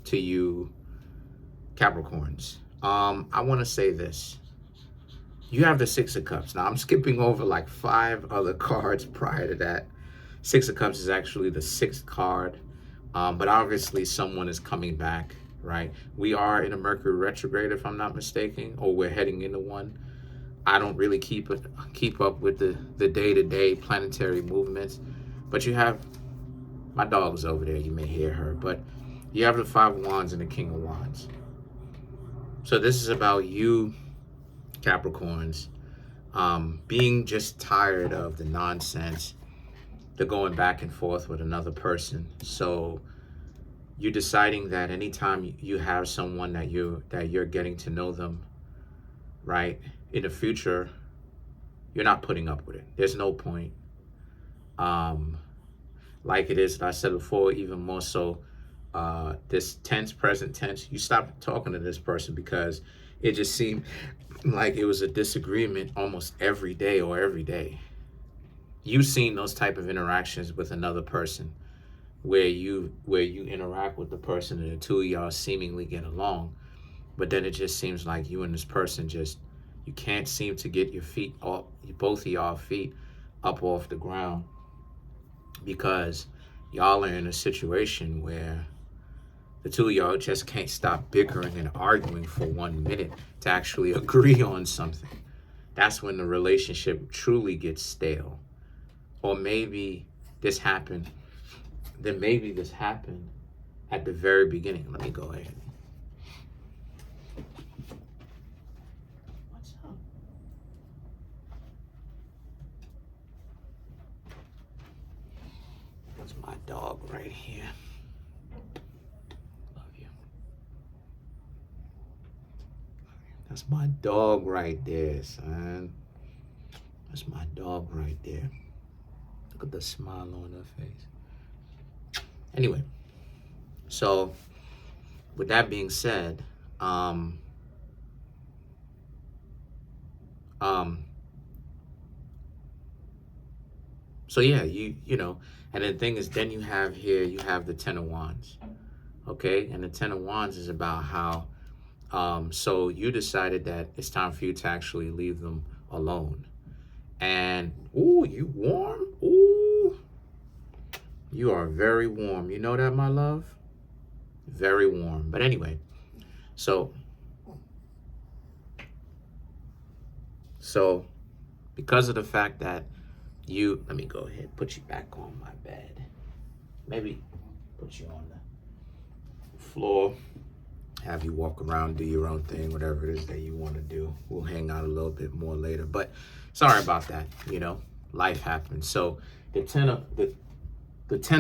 to you Capricorns. I want to say this. You have the Six of Cups. Now, I'm skipping over like 5 other cards prior to that. Six of Cups is actually the 6th card. But obviously someone is coming back, right? We are in a Mercury retrograde, if I'm not mistaken, or we're heading into one. I don't really keep up with the day-to-day planetary movements. But you have, my dog's over there, you may hear her, but you have the 5 of Wands and the King of Wands. So this is about you, Capricorns, being just tired of the nonsense, the going back and forth with another person. So you're deciding that anytime you have someone that you're getting to know them, right, in the future, you're not putting up with it. There's no point. Like it is, I said before, even more so, this tense, present tense, you stop talking to this person because it just seemed like it was a disagreement almost every day or every day. You've seen those type of interactions with another person where you interact with the person and the two of y'all seemingly get along, but then it just seems like you and this person you can't seem to get your feet off, both of y'all feet up off the ground, because y'all are in a situation where the two of y'all just can't stop bickering and arguing for 1 minute to actually agree on something. That's when the relationship truly gets stale. Or maybe this happened, at the very beginning. Let me go ahead. What's up? That's my dog right here. That's my dog right there, son. That's my dog right there. Look at the smile on her face. Anyway, so with that being said, so yeah, you know, and the thing is, then you have the Ten of Wands, okay? And the Ten of Wands is about how, so you decided that it's time for you to actually leave them alone. And, ooh, you warm? Ooh, you are very warm. You know that, my love? Very warm. But anyway, so because of the fact that let me go ahead, put you back on my bed. Maybe put you on the floor. Have you walk around, do your own thing, whatever it is that you want to do. We'll hang out a little bit more later, but sorry about that. You know, life happens. So the Ten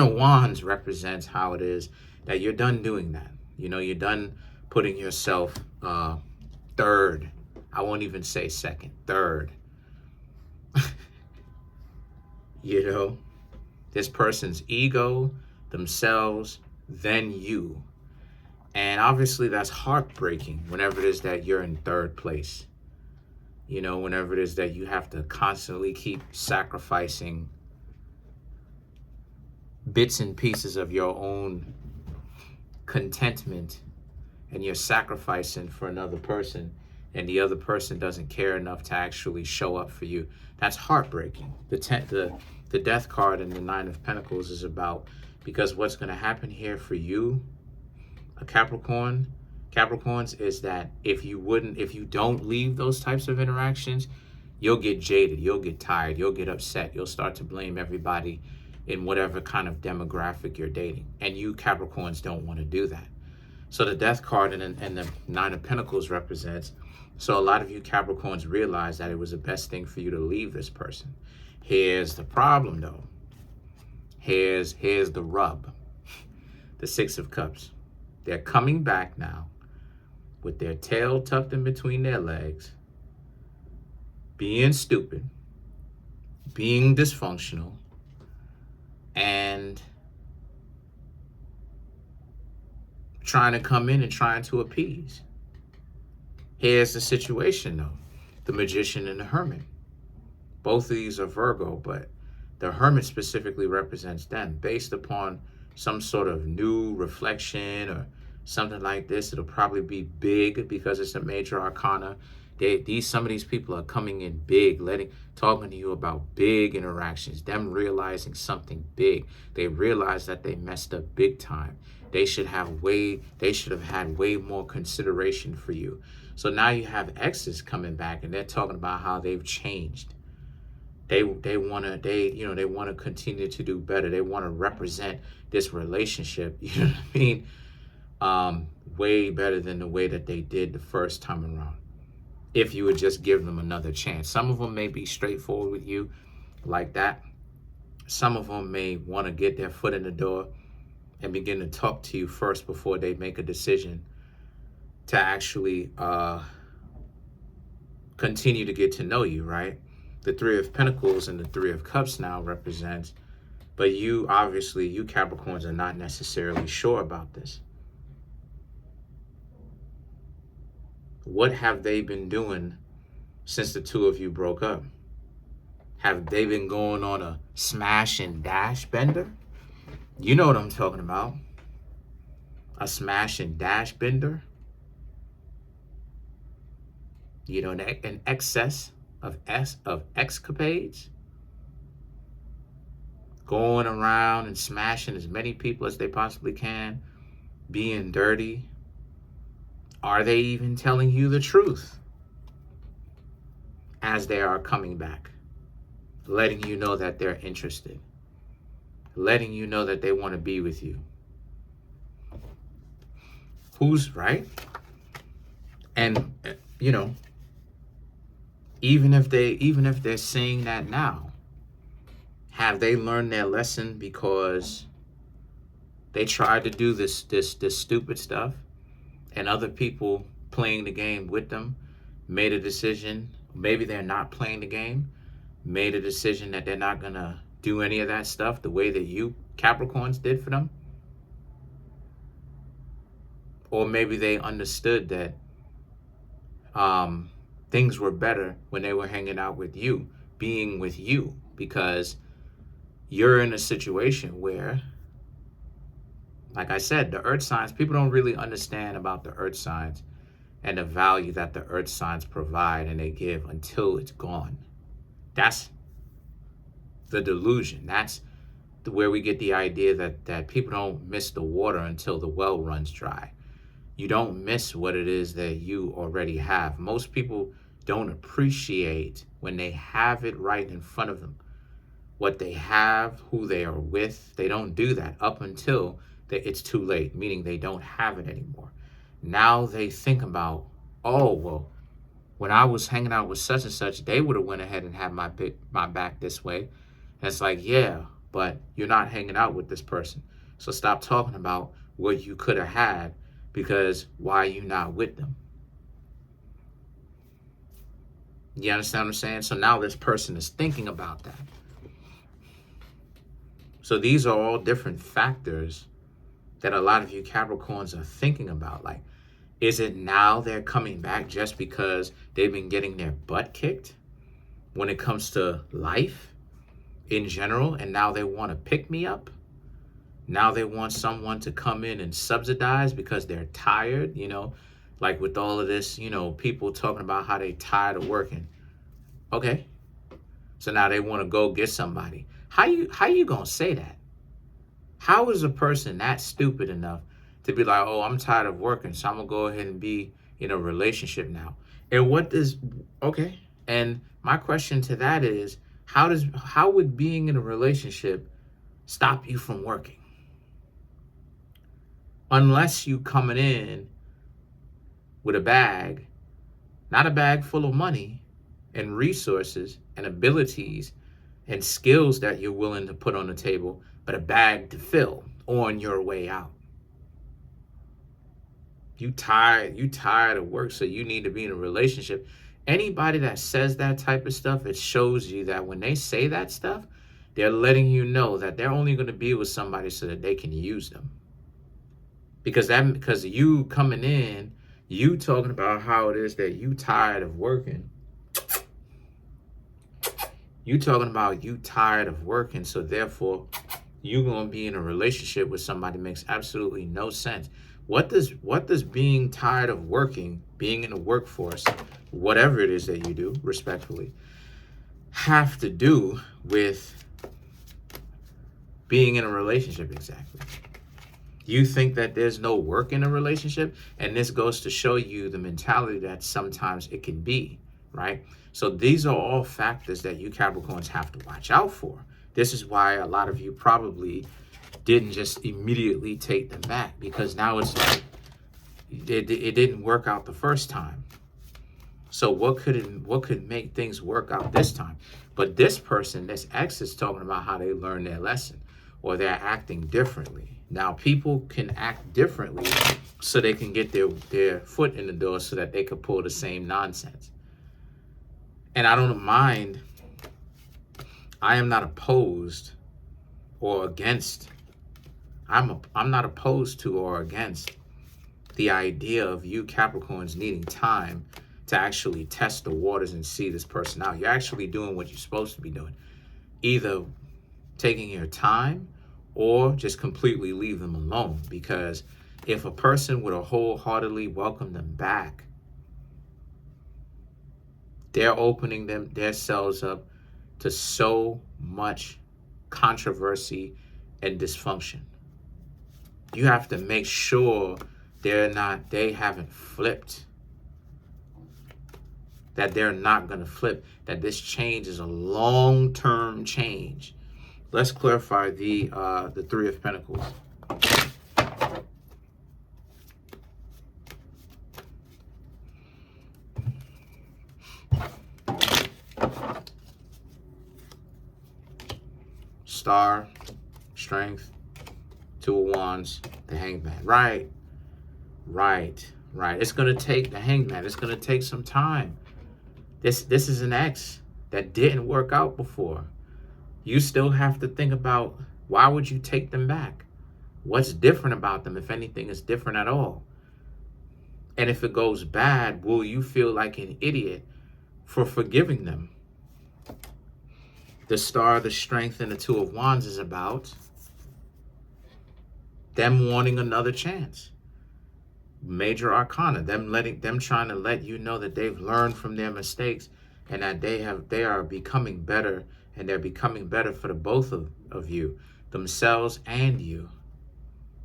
of Wands represents how it is that you're done doing that. You know, you're done putting yourself third. I won't even say second, third. You know, this person's ego, themselves, then you. And obviously that's heartbreaking whenever it is that you're in third place. You know, whenever it is that you have to constantly keep sacrificing bits and pieces of your own contentment, and you're sacrificing for another person, and the other person doesn't care enough to actually show up for you. That's heartbreaking. The Death card in the Nine of Pentacles is about, because what's going to happen here for you, a Capricorns, is that if you don't leave those types of interactions, you'll get jaded, you'll get tired, you'll get upset, you'll start to blame everybody in whatever kind of demographic you're dating. And you Capricorns don't want to do that. So the Death card and the Nine of Pentacles represents, so a lot of you Capricorns realize that it was the best thing for you to leave this person. Here's the problem though. Here's the rub. The Six of Cups. They're coming back now with their tail tucked in between their legs, being stupid, being dysfunctional, and trying to come in and trying to appease. Here's the situation though. The Magician and the Hermit. Both of these are Virgo, but the Hermit specifically represents them based upon some sort of new reflection or something like this. It'll probably be big because it's a major arcana. Some of these people are coming in big, talking to you about big interactions, them realizing something big. They realize that they messed up big time. They should have had way more consideration for you. So now you have exes coming back and they're talking about how they've changed. They want to continue to do better. They want to represent this relationship, you know what I mean? Way better than the way that they did the first time around. If you would just give them another chance. Some of them may be straightforward with you like that. Some of them may want to get their foot in the door and begin to talk to you first before they make a decision to actually continue to get to know you, right? The Three of Pentacles and the Three of Cups now represents, but you Capricorns are not necessarily sure about this. What have they been doing since the two of you broke up? Have they been going on a smash and dash bender? You know what I'm talking about. A smash and dash bender. You know, an excess of escapades. Going around and smashing as many people as they possibly can. Being dirty. Are they even telling you the truth as they are coming back? Letting you know that they're interested. Letting you know that they want to be with you. Who's right? And, you know, even if they're saying that now, have they learned their lesson because they tried to do this stupid stuff? And other people playing the game with them made a decision. Maybe they're not playing the game. Made a decision that they're not going to do any of that stuff the way that you Capricorns did for them. Or maybe they understood that things were better when they were hanging out with you, being with you, because you're in a situation where, like I said, the earth signs, people don't really understand about the earth signs and the value that the earth signs provide and they give until it's gone. That's the delusion. That's where we get the idea that people don't miss the water until the well runs dry. You don't miss what it is that you already have. Most people don't appreciate when they have it right in front of them. What they have, who they are with, they don't do that up until it's too late, meaning they don't have it anymore. Now they think about, oh, well, when I was hanging out with such and such, they would have went ahead and had my back this way. And it's like, yeah, but you're not hanging out with this person. So stop talking about what you could have had, because why are you not with them? You understand what I'm saying? So now this person is thinking about that. So these are all different factors that a lot of you Capricorns are thinking about. Like, is it now they're coming back just because they've been getting their butt kicked when it comes to life in general, and now they want to pick me up? Now they want someone to come in and subsidize because they're tired, you know, like with all of this, you know, people talking about how they tired of working. Okay. So now they want to go get somebody. How you going to say that? How is a person that stupid enough to be like, oh, I'm tired of working, so I'm going to go ahead and be in a relationship now? And okay. And my question to that is, how would being in a relationship stop you from working? Unless you coming in with a bag, not a bag full of money and resources and abilities and skills that you're willing to put on the table, but a bag to fill on your way out. You tired of work, so you need to be in a relationship. Anybody that says that type of stuff, it shows you that when they say that stuff, they're letting you know that they're only going to be with somebody so that they can use them. Because you coming in, you talking about how it is that you tired of working. You talking about you tired of working, so therefore you're going to be in a relationship with somebody makes absolutely no sense. What does being tired of working, being in the workforce, whatever it is that you do, respectfully, have to do with being in a relationship exactly? You think that there's no work in a relationship, and this goes to show you the mentality that sometimes it can be, right? So these are all factors that you Capricorns have to watch out for. This is why a lot of you probably didn't just immediately take them back, because now it's like it didn't work out the first time. So what could make things work out this time? But this person, this ex, is talking about how they learned their lesson, or they're acting differently. Now, people can act differently so they can get their foot in the door so that they could pull the same nonsense. And I don't mind. I am not opposed or against. I'm not opposed to or against the idea of you Capricorns needing time to actually test the waters and see this person out. You're actually doing what you're supposed to be doing. Either taking your time or just completely leave them alone. Because if a person would have wholeheartedly welcomed them back, they're opening their selves up to so much controversy and dysfunction. You have to make sure they haven't flipped. That they're not going to flip. That this change is a long-term change. Let's clarify the Three of Pentacles. Star, Strength, Two of Wands, the Hangman. Right. It's going to take the Hangman. It's going to take some time. This is an ex that didn't work out before. You still have to think about, why would you take them back? What's different about them, if anything is different at all? And if it goes bad, will you feel like an idiot for forgiving them? The Star, the Strength, and the Two of Wands is about them wanting another chance. Major Arcana, them trying to let you know that they've learned from their mistakes and that they are becoming better, and they're becoming better for the both of you, themselves and you.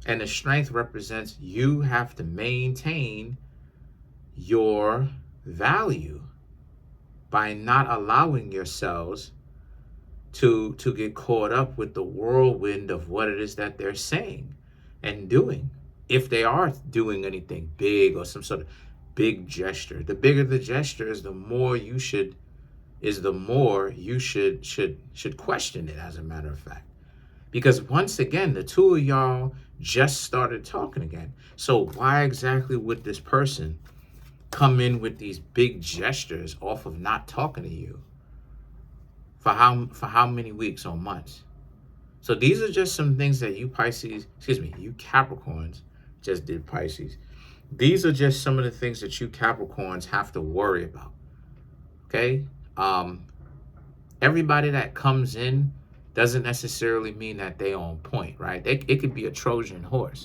And the Strength represents you have to maintain your value by not allowing yourselves to get caught up with the whirlwind of what it is that they're saying and doing. If they are doing anything big or some sort of big gesture, the bigger the gesture is, the more you should question it, as a matter of fact. Because once again, the two of y'all just started talking again. So why exactly would this person come in with these big gestures off of not talking to you for how many weeks or months? So these are just some things that you Capricorns just did Pisces. These are just some of the things that you Capricorns have to worry about. Okay? Everybody that comes in doesn't necessarily mean that they on point, right? It could be a Trojan horse.